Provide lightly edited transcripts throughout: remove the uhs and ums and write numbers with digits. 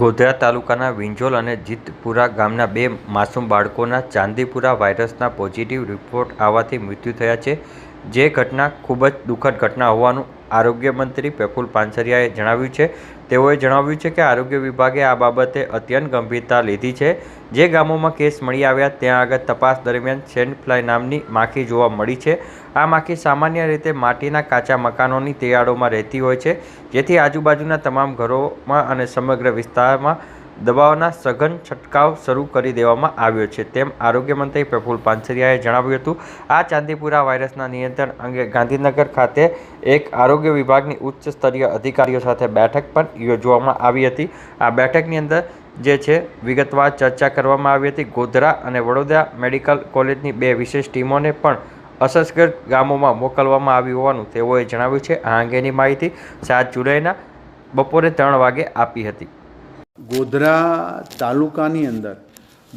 ગોધરા તાલુકાના વિંજોલ અને જીતપુરા ગામના બે માસૂમ બાળકોના ચાંદીપુરા વાયરસના પોઝિટિવ રિપોર્ટ આવવાથી મૃત્યુ થયા છે. જે ઘટના ખૂબ જ દુઃખદ ઘટના હોવાનું આરોગ્ય મંત્રી પ્રફુલ પાનસરિયાએ જણાવ્યું છે. તેઓએ જણાવ્યું છે કે આરોગ્ય વિભાગે આ બાબતે અત્યંત ગંભીરતા લીધી છે. જે ગામોમાં કેસ મળી આવ્યા ત્યાં આગળ તપાસ દરમિયાન સેન્ડ ફ્લાય નામની માખી જોવા મળી છે. આ માખી સામાન્ય રીતે માટીના કાચા મકાનોની તિરાડોમાં રહેતી હોય છે, જેથી આજુબાજુના તમામ ઘરોમાં અને સમગ્ર વિસ્તારમાં દવાઓના સઘન છંટકાવ શરૂ કરી દેવામાં આવ્યો છે, તેમ આરોગ્ય મંત્રી પ્રફુલ પાનસરિયાએ જણાવ્યું હતું. આ ચાંદીપુરા વાયરસના નિયંત્રણ અંગે ગાંધીનગર ખાતે એક આરોગ્ય વિભાગની ઉચ્ચ સ્તરીય અધિકારીઓ સાથે બેઠક પણ યોજવામાં આવી હતી. આ બેઠકની અંદર જે છે વિગતવાર ચર્ચા કરવામાં આવી હતી. ગોધરા અને વડોદરા મેડિકલ કોલેજની બે વિશેષ ટીમોને પણ અસરગ્રસ્ત ગામોમાં મોકલવામાં આવી હોવાનું તેઓએ જણાવ્યું છે. આ અંગેની માહિતી 7 જુલાઈના બપોરે 3 વાગે આપી હતી. ગોધરા તાલુકાની અંદર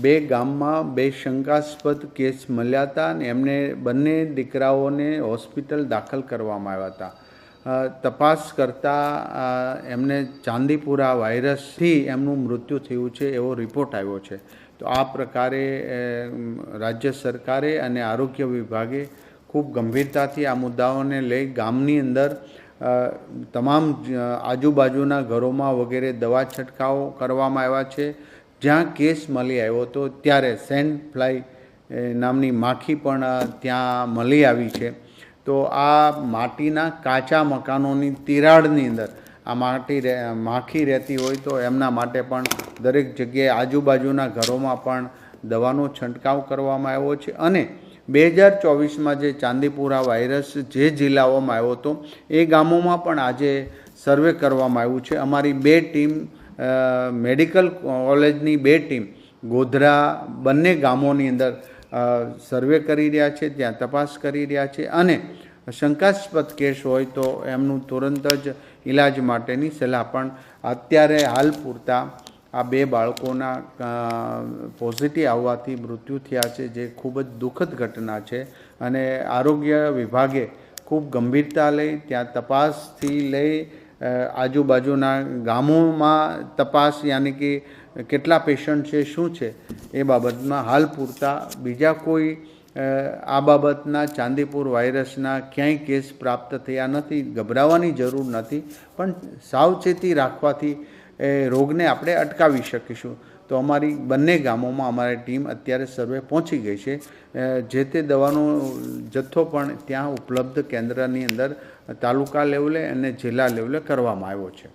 બે ગામમાં બે શંકાસ્પદ કેસ મળ્યા હતા અને એમને બંને દીકરાઓને હોસ્પિટલ દાખલ કરવામાં આવ્યા હતા. તપાસ કરતાં એમને ચાંદીપુરા વાયરસથી એમનું મૃત્યુ થયું છે એવો રિપોર્ટ આવ્યો છે. તો આ પ્રકારે રાજ્ય સરકારે અને આરોગ્ય વિભાગે ખૂબ ગંભીરતાથી આ મુદ્દાઓને લઈ ગામની અંદર તમામ આજુબાજુના ઘરોમાં વગેરે દવા છંટકાવ કરવામાં આવ્યા છે. જ્યાં કેસ મળી આવ્યો હતો ત્યારે સેન્ડ ફ્લાય નામની માખી પણ ત્યાં મળી આવી છે. તો આ માટીના કાચા મકાનોની તિરાડની અંદર આ માખી રહેતી હોય તો એમના માટે પણ દરેક જગ્યાએ આજુબાજુના ઘરોમાં પણ દવાનો છંટકાવ કરવામાં આવ્યો છે. અને 2024માં જે ચાંદીપુરા વાયરસ જે જિલ્લાઓમાં આવ્યો હતો એ ગામોમાં પણ આજે સર્વે કરવામાં આવ્યું છે. અમારી બે ટીમ મેડિકલ કોલેજની બે ટીમ ગોધરા બંને ગામોની અંદર સર્વે કરી રહ્યા છે, ત્યાં તપાસ કરી રહ્યા છે અને શંકાસ્પદ કેસ હોય તો એમનું તુરંત જ ઈલાજ માટેની સલાહ પણ અત્યારે હાલ પૂરતા આ બે બાળકોના પોઝિટિવ આવવાથી મૃત્યુ થયા છે, જે ખૂબ જ દુઃખદ ઘટના છે. અને આરોગ્ય વિભાગે ખૂબ ગંભીરતા લઈ ત્યાં તપાસથી લઈ આજુબાજુના ગામોમાં તપાસ યાની કે કેટલા પેશન્ટ છે, શું છે એ બાબતમાં હાલ પૂરતા બીજા કોઈ આ બાબતના ચાંદીપુર વાયરસના ક્યાંય કેસ પ્રાપ્ત થયા નથી. ગભરાવાની જરૂર નથી, પણ સાવચેતી રાખવાથી રોગને આપણે અટકાવી શકીશું. તો અમારી બંને ગામોમાં અમારી ટીમ અત્યારે સર્વે પહોંચી ગઈ છે. જે તે દવાનો જથ્થો પણ ત્યાં ઉપલબ્ધ કેન્દ્રની અંદર તાલુકા લેવલે અને જિલ્લા લેવલે કરવામાં આવ્યો છે.